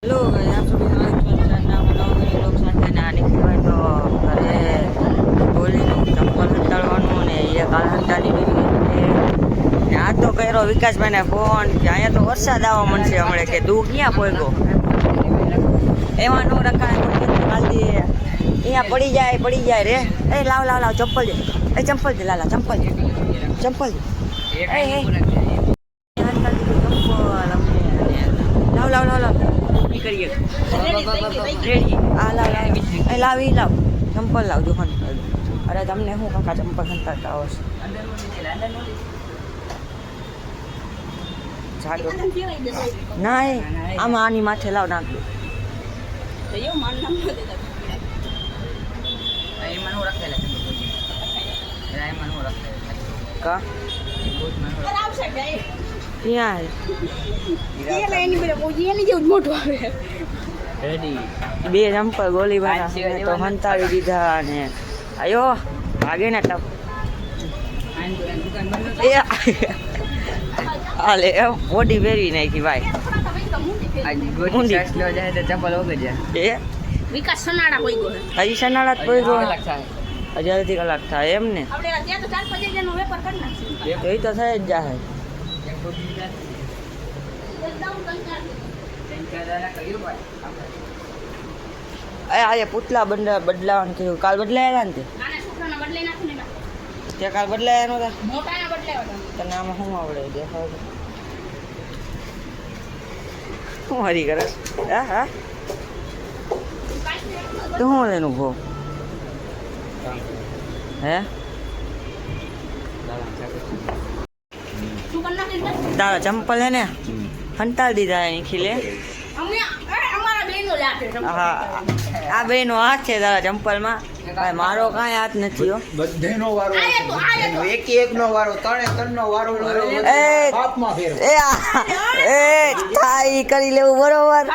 Hello भाई, आप सभी लोग સાથે ના નીકળવાય તો ઘરે બોલીનું ચંપલ હંતાડવાનું ને એ કાલ હંતાડી દીધું ને આ તો કર્યો વિકાસભાઈને ફોન કે અહીંયા તો વરસાદ આવવા મળશે હમણાં કે તું ક્યાં પોઈગો એમાં નો રખાય કાલથી અહીંયા પડી જાય રે એ લાવ ચંપલ દે એ ચંપલ દે લાલા ચંપલ દે લાવ કરીએ રેડી લાવ ચંપલ લાવજો અરે તમને શું કાકા ચંપલ ખંતાતા આવશે જાડો ના આમાં આની માથે લાવ નાખજો કા ત્યાં બે ચંપલ ગોલીબાર તો હંતાવી દીધા અને આયો ભાગે ને ટપ હાલે મોટી પહેરવી નાખી ભાઈ ચંપલ વગર જાય વિકાસ સનાડા કોઈ ગયો હજી સનાડા જ કોઈ ગયો હજી અડધી કલાક થાય એમ ને એ તો થાય જ જાય આજે પુતલા બદલાવાનું થયું કાલ બદલાયા ને તે કાલ બદલાયા નતા તને આમાં શું આવડે દેખાવ શું હરી કરે હા તો શું લેનું ભો હે તારા ચંપલ હે ને હંતાડી દીધા એની ખીલે હા આ બેનો હાથ છે તારા ચંપલમાં મારો કાંઈ હાથ નથી હો બધેનો વારો એકનો વારો ત્રણનો વારો થાય કરી લેવું બરોબર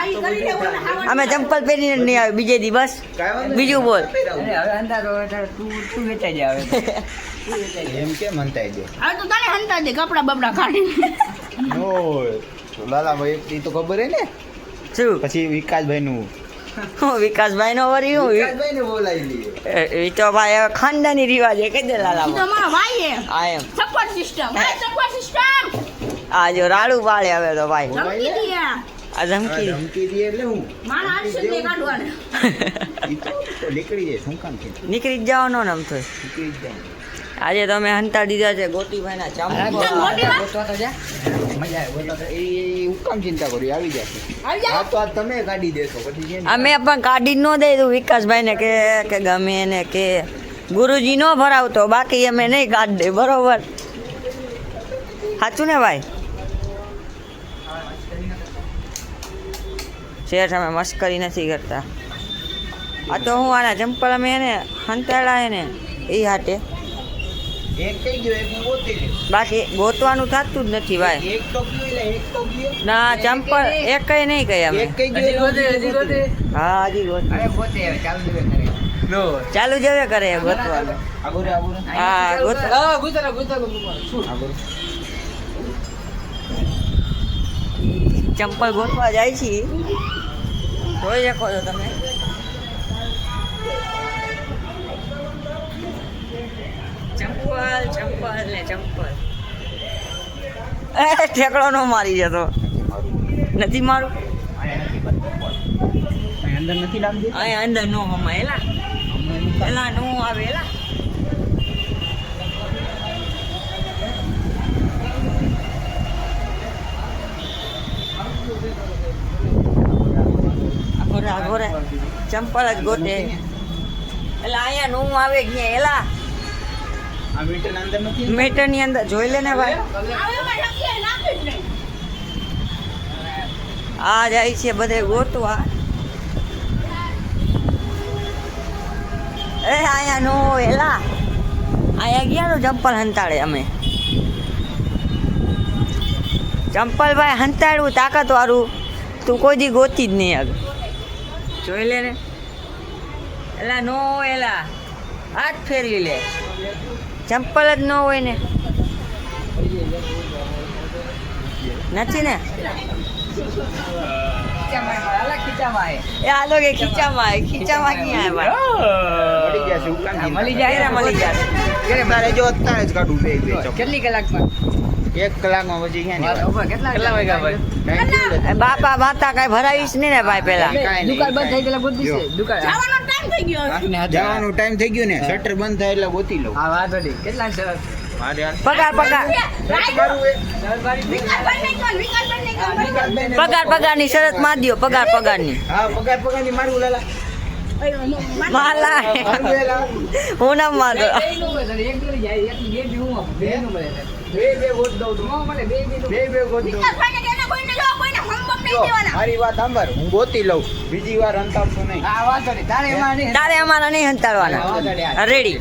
અમે ચંપલ પહેરીને નહીં આવે બીજે દી બસ બીજું બોલ તું વેચાઈ જાય એમ કેમ હંતાઈ દે હવે તો તને હંતા દે કપડા બપડા કાઢીને નો લાલા ભાઈ એ તો ખબર હે ને શું પછી વિકાસભાઈ નું હું વિકાસભાઈ નો વરી હું વિકાસભાઈ ને બોલાવી લઈએ એ તો ભાઈ ખાનદાની રિવાજ હે કહી દે લાલા ઈ તો મારા ભાઈ હે આ એમ સપોર્ટ સિસ્ટમ આ જો રાડું પાડે હવે તો ભાઈ ધમકી દે આ ધમકી દે એટલે હું મારા આરસે ને કાઢવાને ઈ તો નીકળી જાય શું કામ છે નીકળી જ જવાનો ને આમ તો નીકળી જાય આજે તમે હંતા દીધા છે ગોટીભાઈના ચંપલ મજા આવે એ હું કામ ચિંતા કરી આવી જશે આ તો આ તમે કાઢી દેશો પછી અમે પણ કાઢી ન દઈ દઉં વિકાસભાઈને કે ગમે એને કે ગુરુજી ન ભરાવતો બાકી અમે નહીં કાઢ દે બરોબર સાચું ને ભાઈ શેઠ અમે મસ્કરી નથી કરતા આ તો હું આના ચંપલ અમે એને હંતાડા ને એ હાટે એક કઈ ગયો એક હું ગોતી લે બાકી ગોતવાનું થતું જ નથી ભાઈ એક તો ગયો એટલે એક તો ગયો ના ચંપલ એક કઈ નહીં કઈ અમે એક કઈ ગયો હજી ગોતે હા હજી ગોત અરે ગોતે હવે ચાલુ દેવે કરે નો ચાલુ જવે કરે ગોતવાનું આગોરે હા ગુતરા શું આગોરે ચંપલ ગોતવા જાય છે જોઈ શકો છો તમે ચંપલ એ ઠેકડો નો મારી જતો નથી મારું અંદર નથી લાગતી અહીંયા અંદર નો મમ્મા એલા નો આવે એલા ઘોરે ચંપલ જ ગોતે એટલે અહીંયા નું આવે ક્યાં એલા આ મીટર અંદર નથી મીટરની અંદર જોઈ લે ને ભાઈ આ જાય છે બધે ગોતવા એ અહીંયા નો એલા અહીંયા ગયા તો ચંપલ હંતાડે અમે ચંપલ ભાઈ હંતાડવું તાકાત વાળું તું કોઈ દી ગોતી જ નહીં આગળ જોઈ લે ને એલા નો એલા હાથ ફેરવી લે ચંપલ જ ન હોય ને નથી ને એ આ લોકો ખીચામાં ક્યાં મળી ગયા છે ઉકામ મળી જાય તારે જો અત્યારે જ કાઢું બે કેટલી કલાકમાં 1 કલાકમાં પછી ક્યાં કેટલા વાગ્યા ભાઈ બાપા બાતા કઈ ભરાવીશ નહીં ને ભાઈ પેલા દુકાન બંધ થઈ ગયેલા ગોતી છે દુકાન જવાનો ટાઈમ થઈ ગયો જવાનો ટાઈમ થઈ ગયો ને શટર બંધ થાય એટલે ગોતી લઉં હા વાંધો નહીં કેટલા છે મારે પગાર ની શરત માર દ્યો પગાર ની હા પગાર ની મારું લાલા માલા હું ના મારો બે ગોત દઉં છું બે ગોત દઉં મારી વાત સાંભળ હું ગોતી લઉં બીજી વાર અંતાવશો નહીં તારે અમારા નહીં હંતાડવાના રેડી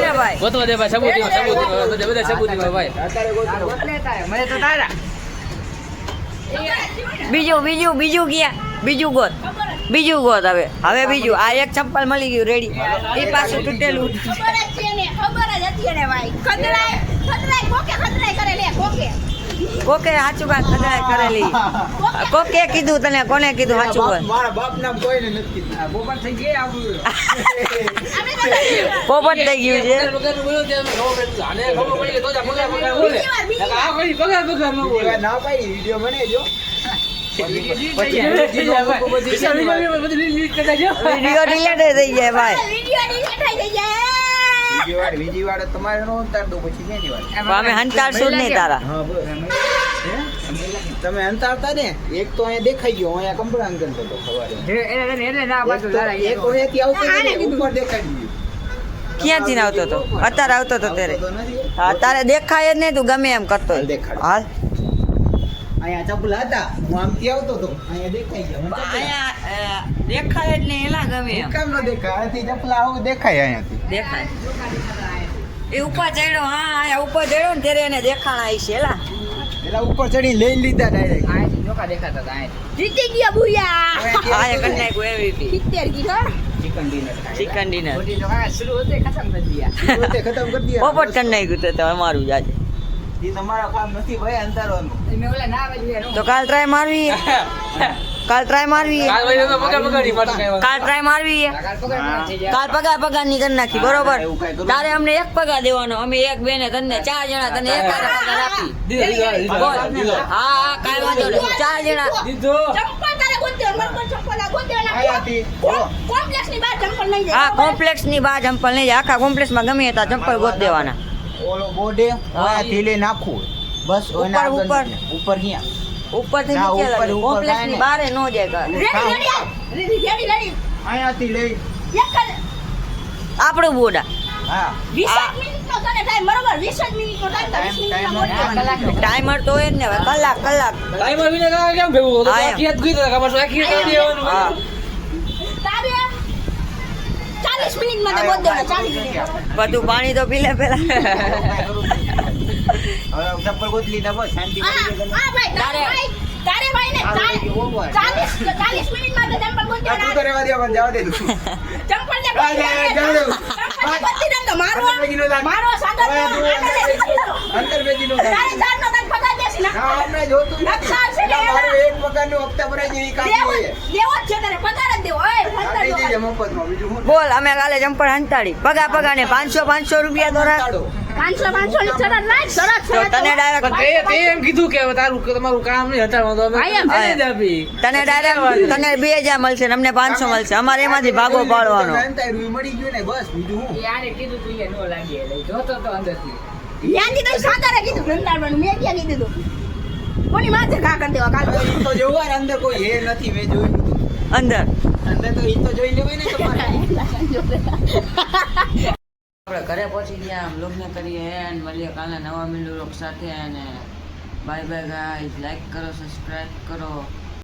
ભાઈ ગોતવા દે ભાઈ સબૂત બધા સબૂત ભાઈ અત્યારે બીજું ગયા બીજું ગોત હવે બીજું આ એક ચંપલ મળી ગયું રેડી એ પાછું તૂટેલું કોકે સાચું વાત ખતરાય કરેલી કોકે કીધું તને કોને કીધું સાચું બોલ મારા બાપ નામ કોઈને નથી કીધું પોપટ થઈ ગયા પોપટ થઈ ગયું છે ના પાડી વિડીયો બનાવજો વિડીયો ડિલેટ થઈ જાય ભાઈ બીજી વાર તમારે નો ઉતાર દો પછી કેની વાર અમે હંતાડશું જ નહીં તારા હા બસ તમે અંતારતા ને એક તો અહીંયા દેખાઈ ગયો અહીંયા કમ્પ્યુટર અંકલ તો સવારે એક અહીંયાથી આવતો ને ઉપર દેખાઈ ગયું ક્યાંથી ને આવતો હતો અત્યારે આવતો હતો ત્યારે હા તારે દેખાય જ નહીં તું ગમે એમ કરતો હોય. દેખાડ. હાલ અહીંયા ચપલા હતા હું આમથી આવતો હતો અહીંયા દેખાઈ ગયા અહીંયા દેખાય જ નહીં એલા ગમે એમ કેમ ન દેખાય અહીંથી ચપલા આવું દેખાય અહીંયાથી દેખાય એ ઉપર ચડ્યો હા અહીંયા ઉપર ચડ્યો ને ત્યારે એને દેખાણા આવી છે એલા એલા ઉપર ચડી લઈ લીધા ડાયરેક્ટ જીતી ગયા બુયા આ એક નાખ્યું એવી હતી 70 કીધો ચિકન ડિનર ચિકન ડિનર ખતમ કરી દીધા પોપટ કરી નાખ્યું તો અમારું જ આજે એ તમારા કામ નથી ભાઈ અંતારવાનું તો કાલ ટ્રાય મારવી કાલ ટ્રાય મારવી કાલ પગાર ની કરી નાખી બરોબર તારે અમને એક પગાર દેવાનો અમે એક બેને તને 4 જણા તને એક પગાર આપી બોલ હા કાઈ વાંધો નહીં 4 જણા ચંપલ તારે ગોત્યો મરકો ચંપલ આ ગોત્યો અહીંયાથી કોમ્પ્લેક્સ ની બહાર ચંપલ નહીં જાય હા કોમ્પ્લેક્સ ની બહાર ચંપલ નહીં જાય આખા કોમ્પ્લેક્સ માં ગમે ત્યાં ચંપલ ગોત દેવાના ઓલો બોડે અહીંયાથી લઈ નાખવું બસ ઓના ઉપર. ઉપર ક્યાં ઉપર થી ના, નીચે ઉપર, લાગે ઉપર કોમ્પ્લેક્સ કાંઈ ની નહીં. બહાર નો જાય રેડી અહીંયાથી લઈ એક આપણું બોડા હા 20 મિનિટનો તને ટાઈમ બરોબર 20 મિનિટનો ટાઈમ 20 મિનિટમાં ગોત્યો ટાઈમર તો હોય જ ને હવે કલાક ટાઈમર વિના કાકા કેમ ભેગું હતું? હા, એમ. આખી રાત ગઈ તો ખબર છે, આખી રાત દેવાનું. હા તારે 40 મિનિટમાં તો ગોત દેવાનો 40 મિનિટ બધું પાણી તો પી લે પેલા હવે ચપ્પલ ગોતી લીધા બસ શાંતિ ભાઈ તારે ભાઈ ને 40 મિનિટમાં તો ચંપલ ગોત તું તો દેવાનો રહેવા દે પણ જવા દે તું ચંપલ ને જવા દે ગોતી દે તો મારો સાગર અંતર બેજી નો તારે ચાર નો તક પગાર દેસી ના આપણે જોતું નકશા છે ને મારું એક પગારનો હપ્તા ભરાઈ જાય ઈ કામ દેવો જોઈએ દેવો જ છે તારે પગાર જ દેવો ઓય આપી દીજે મફતમાં બીજું હું બોલ અમે કાલે ચંપલ હંતાડી પગા ને 500 રૂપિયા તો રાખ 500 ની શરત રાખ શરત તો તને ડાયરેક્ટ પણ તે એમ કીધું કે હવે તમારું કામ નહીં હટાવવાનું તો અમે ભાઈ, એમ. એને જ આપી. તને ડાયરેક્ટ તને 2000 મળશે ને અમને 500 મળશે અમારે એમાંથી ભાગો પાડવાનો મળી ગયું ને બસ બીજું હું યાદી તો સાગરે કીધું ગંધારવાનું મેં ક્યાં કીધું તું કોની માથે ઘા કરી દેવા કાલ હવે ઈ તો જોવા ને અંદર કોઈ હે નથી મેં જોયું બધું. અંદર અંદર તો ઈ તો જોઈ લેવાય ને તમારે આપણે ઘરે પહોંચી ગયા બ્લોગને કરીએ એન્ડ મળીએ કાલે નવા મિલ્લુ લોક સાથે અને બાય બાય ગાઈઝ લાઈક કરો સબસ્ક્રાઇબ કરો